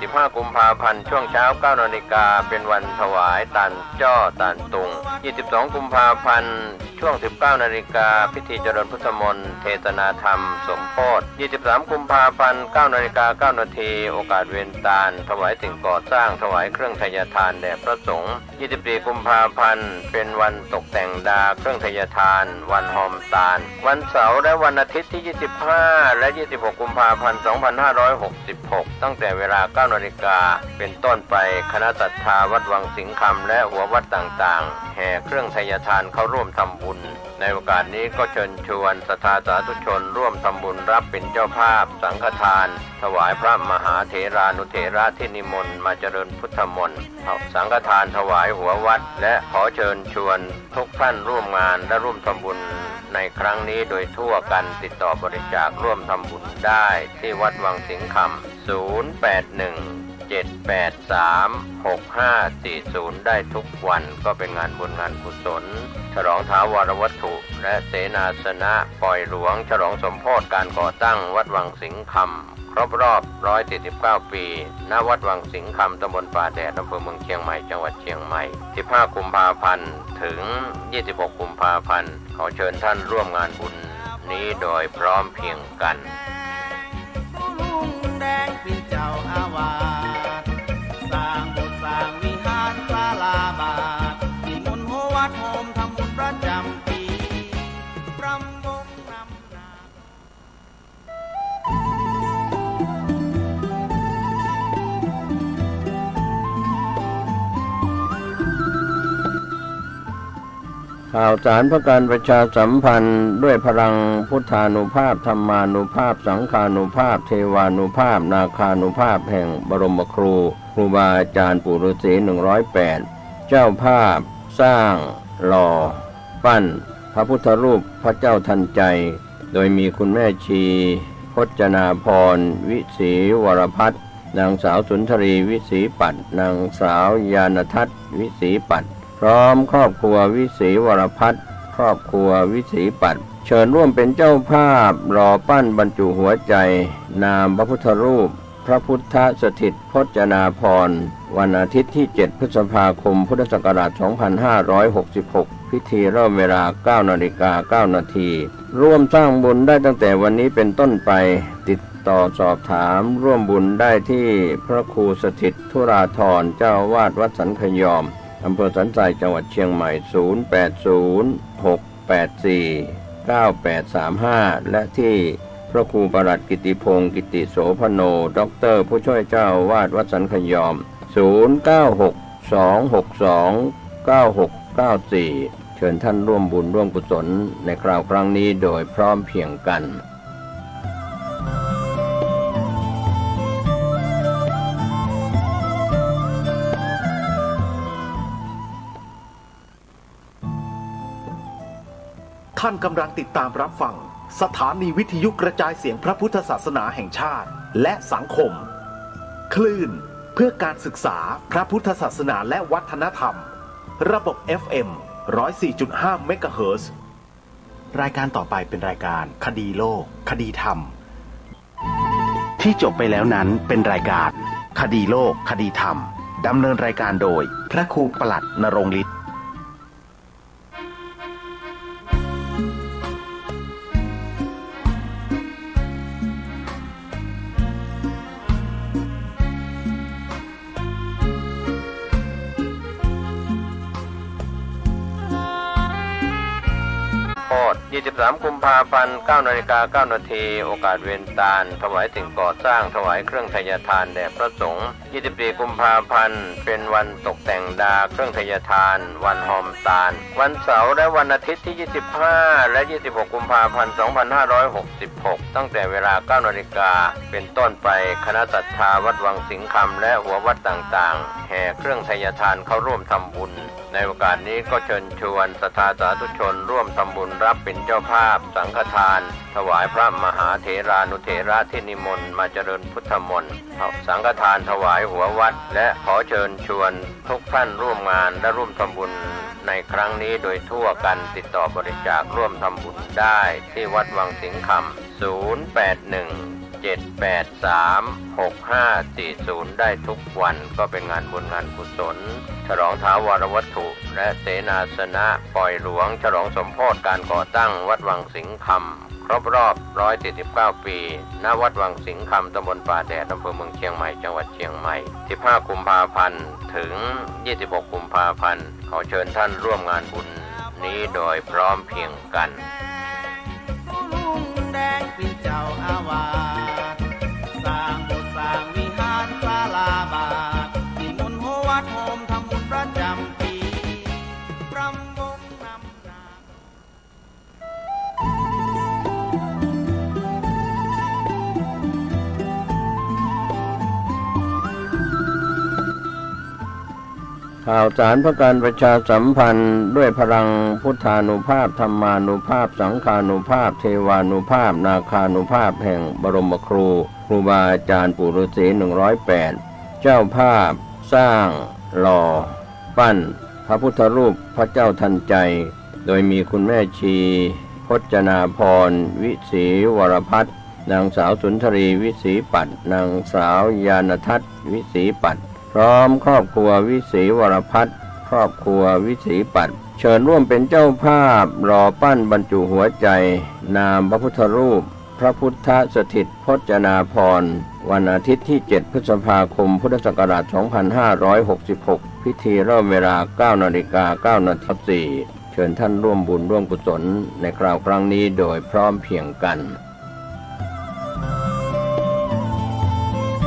15 กุมภาพันธ์ช่วงเช้า 9 นาฬิกาเป็นวันถวายตาลจ้อตาลตุง 22 กุมภาพันธ์ช่วง 19 นาฬิกาพิธีเจริญพุทธมนต์เทศนาธรรมสมโภช 23 กุมภาพันธ์ 9 นาฬิกา 9 นาทีโอกาสเวียนตาลถวายสิ่งก่อสร้างถวายเครื่องทยทานแด่พระสงฆ์ 24 กุมภาพันธ์เป็นวันตกแต่งดาเครื่องทยทานวันหอมตาลวันเสาร์และวันอาทิตย์ที่ 25 และ 26 กุมภาพันธ์ 2566 ตั้งแต่เวลา 9 นาฬิกาเป็นต้นไปคณะศรัทธาวัดวังสิงห์คำและหัววัดต่างๆแห่เครื่องทยทานเข้าร่วมทำบุญในโอกาสนี้ก็เชิญชวนศรัทธาสาธุชนร่วมทำบุญรับเป็นเจ้าภาพสังฆทานถวายพระมหาเถรานุเถระที่นิมนต์มาเจริญพุทธมนต์สังฆทานถวายหัววัดและขอเชิญชวนทุกท่านร่วมงานและร่วมทำบุญในครั้งนี้โดยทั่วกันติดต่อบริจาคร่วมทำบุญได้ที่วัดวังสิงห์คำ 081-783-6540 ได้ทุกวันก็เป็นงานบุญงานกุศลฉลองท้าวรวัตถุและเสนาสนะปล่อยหลวงฉลองสมโภชการก่อตั้งวัดวังสิงห์คำครบรอบ 149 ปีณวัดวังสิงห์คำตำบลป่าแดดอำเภอเมืองเชียงใหม่จังหวัดเชียงใหม่ 15 กุมภาพันธ์ถึง 26 กุมภาพันธ์ขอเชิญท่านร่วมงานบุญนี้โดยพร้อมเพรียงกันลุงแดงเป็นเจ้าอาวาสสร้างโบสถ์สร้างวิหารศาลาบาทนิมนต์หัววัดโฮมทำบุญประจำปีรำวงนำนาข่าวสารเพื่อการประชาสัมพันธ์ด้วยพลังพุทธานุภาพธรรมานุภาพสังฆานุภาพเทวานุภาพนาคานุภาพแห่งบรมครูบาอาจารย์ปู่ฤาษี108เจ้าภาพสร้างหล่อปั้นพระพุทธรูปพระเจ้าทันใจโดยมีคุณแม่ชีพจนาพรวิศรีวรพัฒน์นางสาวสุนทรีวิศรีปัตย์นางสาวยานทัศน์วิศรีปัตย์พร้อมครอบครัววิศรีวรพัฒน์ครอบครัววิศรีปัตย์เชิญร่วมเป็นเจ้าภาพหล่อปั้นบรรจุหัวใจนามพระพุทธรูปพระพุทธสถิตพจนาภรณ์วันอาทิตย์ที่ 7 พฤษภาคม พุทธศักราช 2566 พิธีเริ่มเวลา 9 นาฬิกา 9 นาทีร่วมสร้างบุญได้ตั้งแต่วันนี้เป็นต้นไปติดต่อสอบถามร่วมบุญได้ที่พระครูสถิตธุราธรเจ้าอาวาสวัดสันขยอมอำเภอสันทรายจังหวัดเชียงใหม่ 0806849835 และที่พระครูประหลัดกิติพงศ์กิติโสพโนด็อกเตอร์ผู้ช่วยเจ้าอาวาสวัดสันขยอม 0962629694 เชิญท่านร่วมบุญร่วมกุศลในคราวครั้งนี้โดยพร้อมเพรียงกันท่านกำลังติดตามรับฟังสถานีวิทยุกระจายเสียงพระพุทธศาสนาแห่งชาติและสังคมคลื่นเพื่อการศึกษาพระพุทธศาสนาและวัฒนธรรมระบบ FM 104.5 เมกะเฮิรตซ์รายการต่อไปเป็นรายการคดีโลกคดีธรรมที่จบไปแล้วนั้นเป็นรายการคดีโลกคดีธรรมดำเนินรายการโดยพระครูประหลัดณรงค์ฤทธิ์23 กุมภาพันธ์ 9 นาฬิกา 9 นาทีโอกาสเวียนตาลถวายสิ่งก่อสร้างถวายเครื่องทยทานแด่พระสงฆ์ 24 กุมภาพันธ์เป็นวันตกแต่งดาเครื่องทยทานวันหอมตาลวันเสาร์และวันอาทิตย์ที่ 25 และ 26 กุมภาพันธ์ 2566 ตั้งแต่เวลา 9 นาฬิกาเป็นต้นไปคณะศรัทธาวัดวังสิงห์คำและหัววัดต่างๆแห่เครื่องทยทานเข้าร่วมทำบุญในโอกาสนี้ก็เชิญชวนศรัทธาสาธุชนร่วมทำบุญรับเป็นเจ้าภาพสังฆทานถวายพระมหาเถรานุเถระที่นิมนต์มาเจริญพุทธมนต์สังฆทานถวายหัววัดและขอเชิญชวนทุกท่านร่วมงานและร่วมทำบุญในครั้งนี้โดยทั่วกันติดต่อบริจาคร่วมทำบุญได้ที่วัดวังสิงห์คำ 081 ได้ทุกวันก็เป็นงานบุญงานกุศลฉลองท้าวรวัตถุและเสนาสนะปล่อยหลวงฉลองสมโภชการก่อตั้งวัดวังสิงห์คำครบรอบ149 ปีณวัดวังสิงห์คำตำบลป่าแดดอำเภอเมืองเชียงใหม่จังหวัดเชียงใหม่15 กุมภาพันธ์ถึง26 กุมภาพันธ์ขอเชิญท่านร่วมงานบุญนี้โดยพร้อมเพรียงกันลุงแดงเป็นเจ้าอาวาสสร้างโบสถ์สร้างวิหารศาลาบาทนิมนต์วัดโฮมทำบุญประจำปีรำวงนำนา ข่าวสารเพื่อการประชาสัมพันธ์ด้วยพลังพุทธานุภาพธรรมานุภาพสังฆานุภาพเทวานุภาพนาคานุภาพแห่งบรมครูครูบาอาจารย์ปู่ฤาษี108เจ้าภาพสร้างหล่อปั้นพระพุทธรูปพระเจ้าทันใจโดยมีคุณแม่ชีพจนาพรวิศรีวรพัฒน์นางสาวสุนทรีวิศรีปัตย์นางสาวยานทัศน์วิศรีปัตย์พร้อมครอบครัววิศรีวรพัฒน์ครอบครัววิศรีปัตย์เชิญร่วมเป็นเจ้าภาพหล่อปั้นบรรจุหัวใจนามพระพุทธรูปพระพุทธสถิตพจนาพรณ์วันอาทิตย์ที่7 พฤษภาคมพุทธศักราช2566พิธีเริ่มเวลา 9:09 น.เชิญท่านร่วมบุญร่วมกุศลในคราวครั้งนี้โดยพร้อมเพรียงกัน